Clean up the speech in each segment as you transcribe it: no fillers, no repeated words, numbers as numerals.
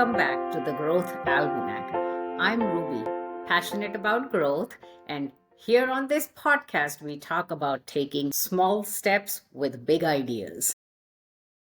Welcome back to the Growth Almanac. I'm Ruby, passionate about growth, and here on this podcast, we talk about taking small steps with big ideas.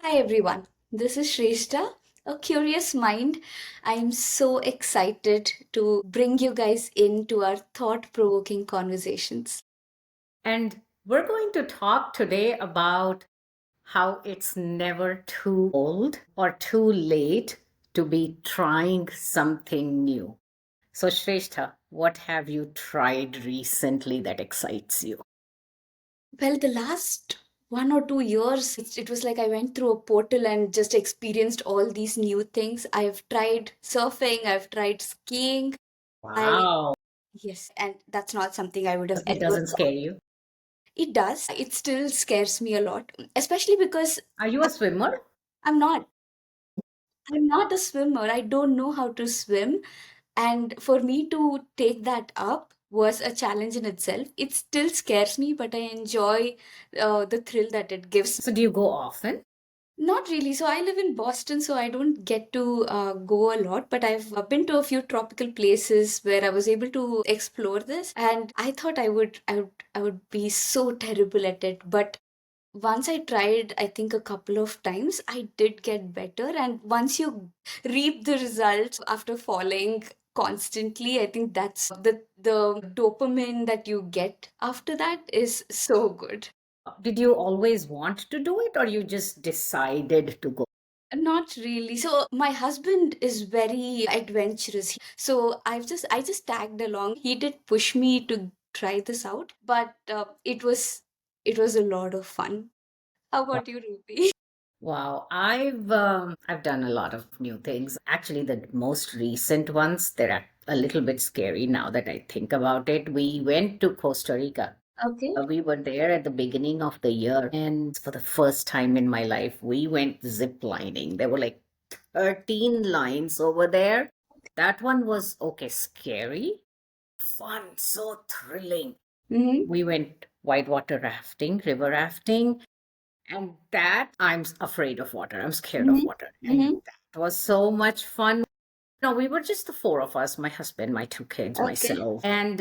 Hi everyone, this is Shrestha, a curious mind. I'm so excited to bring you guys into our thought provoking conversations. And we're going to talk today about how it's never too old or too late to be trying something new. So, Shrestha, what have you tried recently that excites you? Well, the last 1 or 2 years, it was like I went through a portal and just experienced all these new things. I've tried surfing, I've tried skiing. I, Wow. yes, and that's not something I would have It ever doesn't thought. scare you. It does. It still scares me a lot, especially because Are you a swimmer? I'm not. I'm not a swimmer. I don't know how to swim. And for me to take that up was a challenge in itself. It still scares me, but I enjoy the thrill that it gives. So, do you go often? Not really. So I live in Boston, so I don't get to go a lot, but I've been to a few tropical places where I was able to explore this, and I thought I would be so terrible at it, but once I tried, I think a couple of times, I did get better. And once you reap the results after falling constantly, I think that's the dopamine that you get after that is so good. Did you always want to do it or you just decided to go? Not really. So my husband is very adventurous. So I just tagged along. He did push me to try this out, but it was a lot of fun. How about you, Ruby? Wow, I've done a lot of new things. Actually, the most recent ones, they're a little bit scary now that I think about it. We went to Costa Rica. Okay. We were there at the beginning of the year, and for the first time in my life, we went zip lining. There were like 13 lines over there. That one was okay, scary, fun, so thrilling. Mm-hmm. We went whitewater rafting, river rafting, and that I'm afraid of water. I'm scared of Mm-hmm. water. And Mm-hmm. that was so much fun. No, we were just the four of us, my husband, my two kids, Okay. myself. And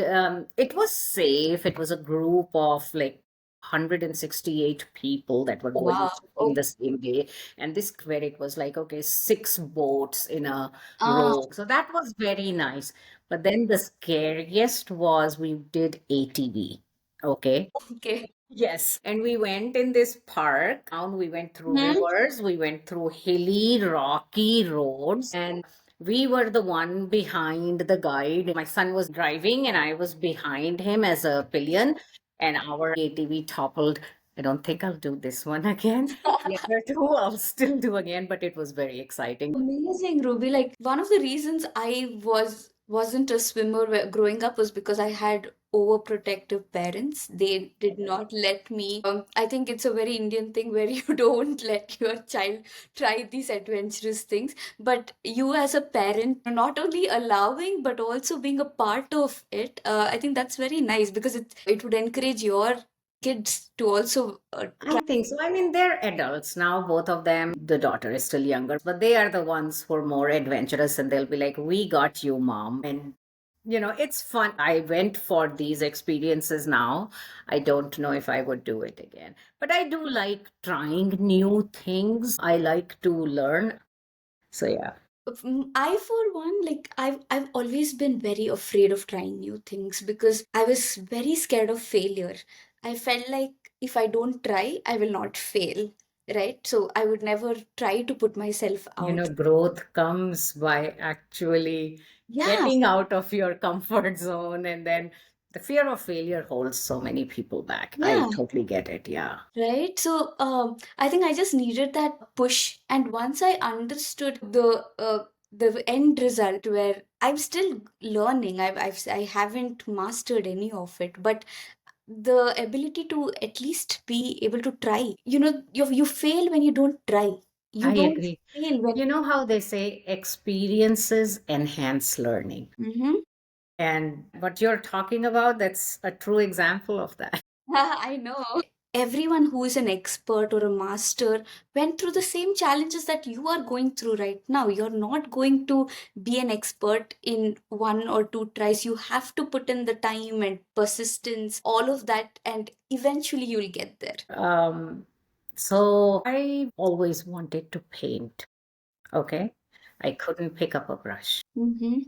it was safe. It was a group of like 168 people that were going Wow. in Oh, the same day. And this where it was like, okay, six boats in a ah, row. So that was very nice. But then the scariest was we did ATV. Okay. okay. Yes, and we went in this park. And we went through Hmm. rivers, we went through hilly, rocky roads, and we were the one behind the guide. My son was driving, and I was behind him as a pillion, and our ATV toppled. I don't think I'll do this one again. The other two I'll still do again, but it was very exciting. Amazing, Ruby. Like one of the reasons wasn't a swimmer growing up was because I had overprotective parents. They did not let me. I think it's a very Indian thing where you don't let your child try these adventurous things. But you, as a parent, are not only allowing but also being a part of it. I think that's very nice because it would encourage your kids to also I think so. I mean, they're adults now, both of them. The daughter is still younger, but they are the ones who are more adventurous and they'll be like, we got you, mom. And, it's fun. I went for these experiences now. I don't know if I would do it again, but I do like trying new things. I like to learn. So, yeah. I, for one, like I've always been very afraid of trying new things because I was very scared of failure. I felt like if I don't try, I will not fail, right? So I would never try to put myself out. Growth comes by actually Yeah, getting out of your comfort zone. And then the fear of failure holds so many people back. I yeah, totally get it. Yeah. right. So I think I just needed that push, and once I understood the end result, where I'm still learning, I haven't mastered any of it, but the ability to at least be able to try. You fail when you don't try. You I don't agree. fail when. You know how they say experiences enhance learning? Mhm. And what you're talking about, that's a true example of that. I know. everyone who is an expert or a master went through the same challenges that you are going through right now. You're not going to be an expert in one or two tries. You have to put in the time and persistence, all of that, and eventually you'll get there. So I always wanted to paint. Okay. I couldn't pick up a brush. Mm-hmm.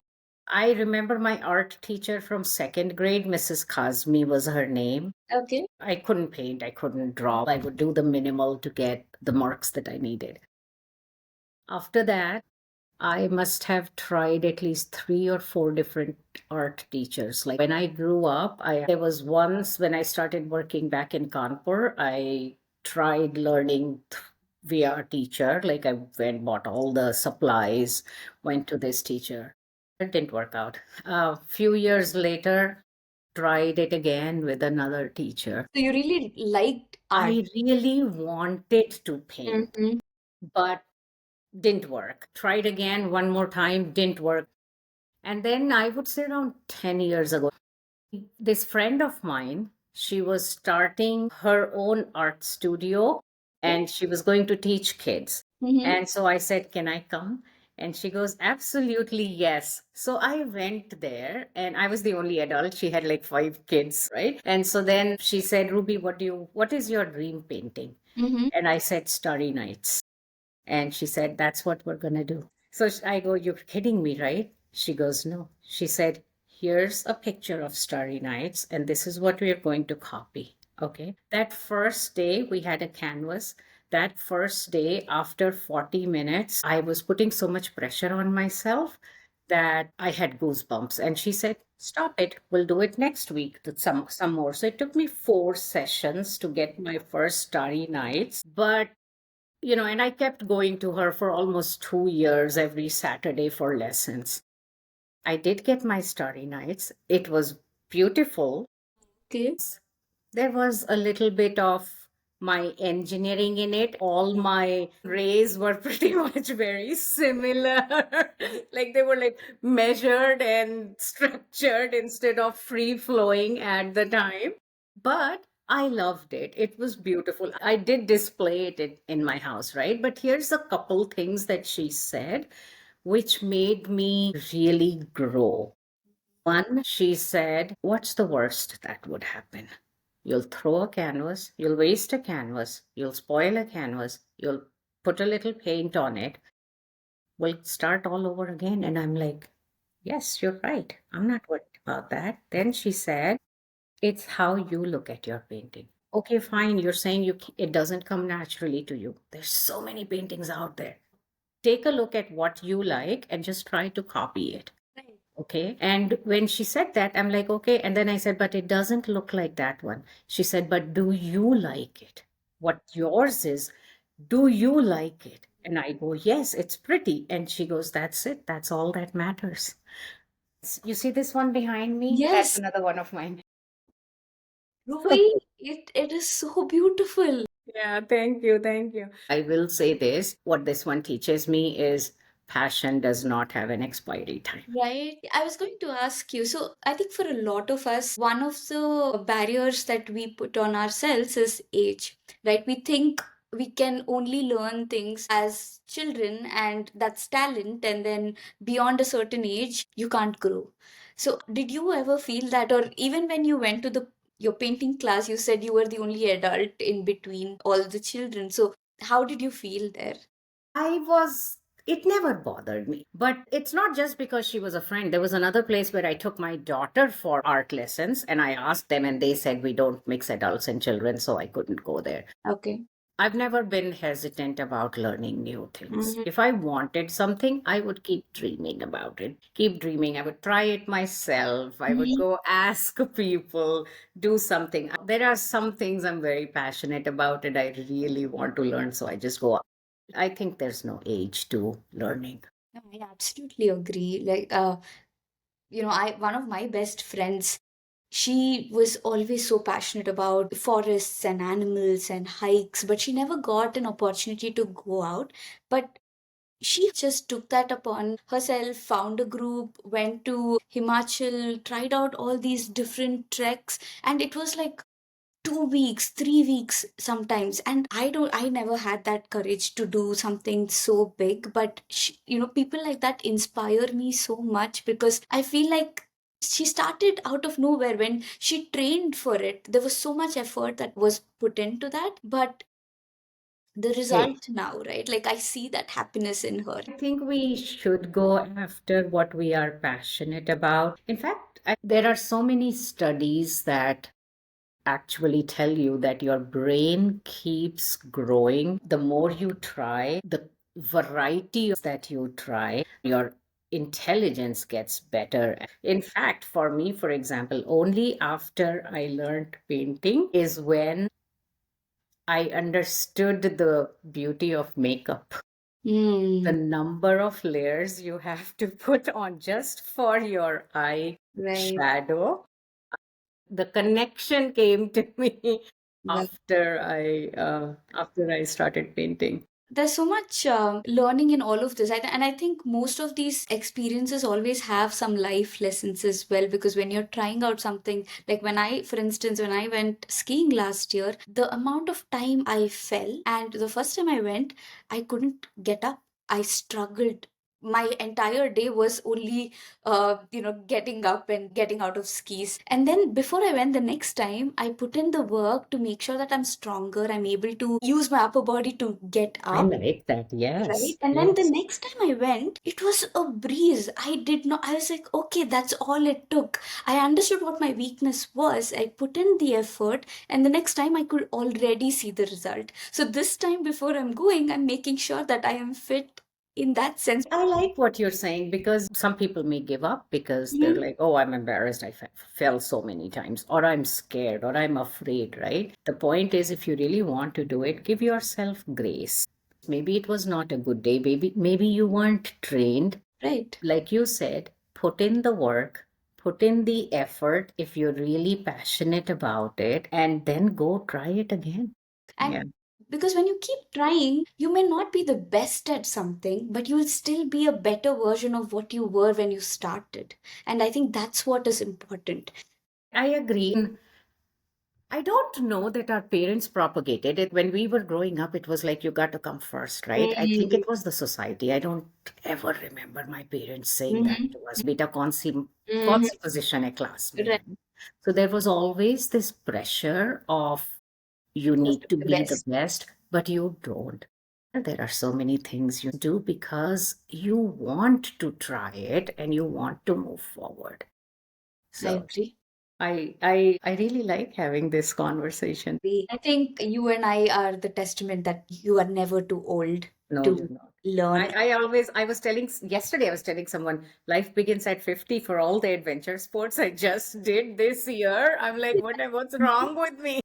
I remember my art teacher from second grade, Mrs. Kazmi was her name. Okay. I couldn't paint, I couldn't draw. I would do the minimal to get the marks that I needed. After that, I must have tried at least 3 or 4 different art teachers. Like when I grew up, there was once when I started working back in Kanpur, I tried learning via a teacher. Like I went, bought all the supplies, went to this teacher. It didn't work out. A few years later, tried it again with another teacher. So you really liked art. I really wanted to paint, Mm-hmm. but didn't work. Tried again one more time, didn't work. And then I would say around 10 years ago, this friend of mine, she was starting her own art studio and she was going to teach kids. Mm-hmm. And so I said, can I come? And she goes, absolutely, yes. So I went there and I was the only adult. She had like 5 kids, right? And so then she said, Ruby, what is your dream painting? Mm-hmm. And I said, Starry Nights. And she said, that's what we're going to do. So I go, you're kidding me, right? She goes, no. She said, here's a picture of Starry Nights, and this is what we are going to copy. Okay. That first day, we had a canvas. That first day, after 40 minutes, I was putting so much pressure on myself that I had goosebumps. And she said, stop it. We'll do it next week. Some more. So it took me 4 sessions to get my first Starry Nights. But and I kept going to her for almost 2 years every Saturday for lessons. I did get my Starry Nights. It was beautiful. Okay. There was a little bit of my engineering in it. All my rays were pretty much very similar. Like they were like measured and structured instead of free flowing at the time. But I loved it. It was beautiful. I did display it in my house, right? But here's a couple things that she said which made me really grow. One, she said, what's the worst that would happen? You'll throw a canvas, you'll waste a canvas, you'll spoil a canvas, you'll put a little paint on it, we'll start all over again. And I'm like, yes, you're right. I'm not worried about that. Then she said, it's how you look at your painting. Okay, fine. You're saying it doesn't come naturally to you. There's so many paintings out there. Take a look at what you like and just try to copy it. Right. Okay. And when she said that, I'm like, okay. And then I said, but it doesn't look like that one. She said, but do you like it? What yours is, do you like it? And I go, yes, it's pretty. And she goes, that's it. That's all that matters. You see this one behind me? That's Yes, another one of mine. Ruby, it is so beautiful. Yeah, thank you. Thank you. I will say this, what this one teaches me is passion does not have an expiry time. Right. I was going to ask you. So, I think for a lot of us, one of the barriers that we put on ourselves is age, right? We think we can only learn things as children, and that's talent. And then beyond a certain age, you can't grow. So, did you ever feel that, or even when you went to the your painting class, you said you were the only adult in between all the children. So, how did you feel there? It never bothered me. But it's not just because she was a friend. There was another place where I took my daughter for art lessons and I asked them and they said we don't mix adults and children, so I couldn't go there. Okay. I've never been hesitant about learning new things. Mhm. If I wanted something, I would keep dreaming about it. Keep dreaming. I would try it myself. I would Mhm. go ask people, do something. There are some things I'm very passionate about and I really want to learn. So I just go up. I think there's no age to learning. No, I absolutely agree. Like, I one of my best friends, she was always so passionate about forests and animals and hikes, but she never got an opportunity to go out. But she just took that upon herself, found a group, went to Himachal, tried out all these different treks, and it was like 2 weeks, 3 weeks sometimes. And I never had that courage to do something so big. But, people like that inspire me so much, because I feel like she started out of nowhere. When she trained for it, there was so much effort that was put into that. But the Hey, result now, right? Like, I see that happiness in her. I think we should go after what we are passionate about. In fact, there are so many studies that actually tell you that your brain keeps growing. The more you try, the variety that you try, your intelligence gets better. In fact, for me, for example, only after I learned painting is when I understood the beauty of makeup. The Hmm. number of layers you have to put on just for your eye Right. shadow. The connection came to me Right. after I started painting. There's so much learning in all of this. And I think most of these experiences always have some life lessons as well, because when you're trying out something, like for instance, when I went skiing last year, the amount of time I fell, and the first time I went, I couldn't get up. I struggled. My entire day was only getting up and getting out of skis. And then before I went the next time, I put in the work to make sure that I'm stronger, I'm able to use my upper body to get I up. like that. Right. Yes, And then the yes. next time I went, it was a breeze. I was like, okay, that's all it took. I understood what my weakness was. I put in the effort, and the next time I could already see the result. So this time before I'm going, I'm making sure that I am fit in that sense. I like what you're saying because some people may give up because they're Mhm. like, oh, I'm embarrassed. I fell so many times, or I'm scared, or I'm afraid, right? The point is, if you really want to do it, give yourself grace. Maybe it was not a good day. Maybe you weren't trained. Right. Like you said, put in the work, put in the effort if you're really passionate about it, and then go try it again. And Yeah, because when you keep trying, you may not be the best at something, but you will still be a better version of what you were when you started. And I think that's what is important. I agree. I don't know that our parents propagated it. When we were growing up, it was like you got to come first, right? I think Mm-hmm. it was the society. I don't ever remember my parents saying that Mm-hmm. to us. Beta कौन Mm-hmm. सी position है class में? Right. So there was always this pressure of you You have need to to be the be the best. best, but you don't. And there are so many things you do because you want to try it and you want to move forward. I So agree. I really like having this conversation. I think you and I are the testament that you are never too old No, you're to not. learn. I was telling, yesterday, I was telling someone, life begins at 50 for all the adventure sports I just did this year. I'm like, what's wrong with me?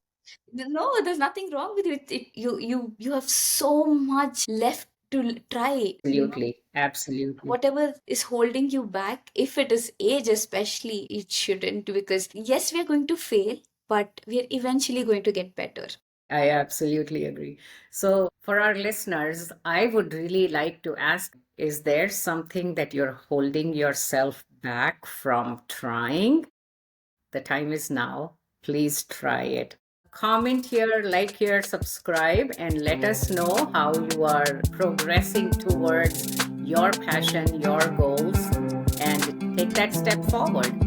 No, there's nothing wrong with you. You have so much left to try. Absolutely. Absolutely. Whatever is holding you back, if it is age especially, it shouldn't, because yes, we are going to fail, but we are eventually going to get better. I absolutely agree. So, for our listeners, I would really like to ask, is there something that you're holding yourself back from trying? The time is now. Please try it. Comment here, like here, subscribe, and let us know how you are progressing towards your passion, your goals, and take that step forward.